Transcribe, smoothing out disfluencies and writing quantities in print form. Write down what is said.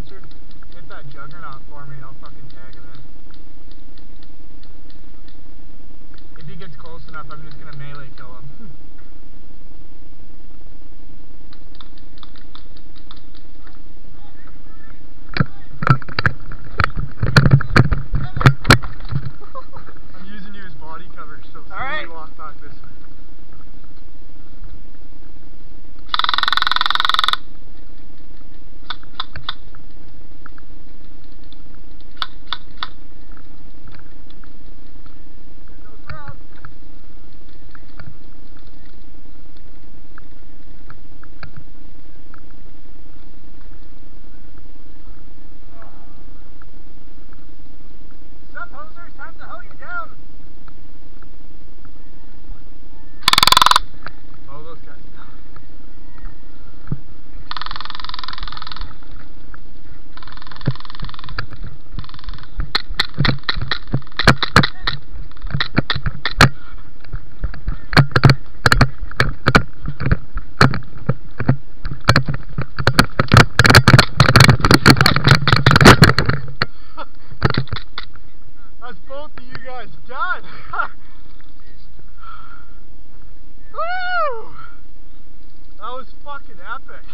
closer, hit that juggernaut for me and I'll fucking tag him in. If he gets close enough, I'm just gonna melee kill him. I'm using you as body cover, so slowly walk back this way. Time to hoe you down. Mow those guys down. That's both of you guys done. Woo! That was fucking epic.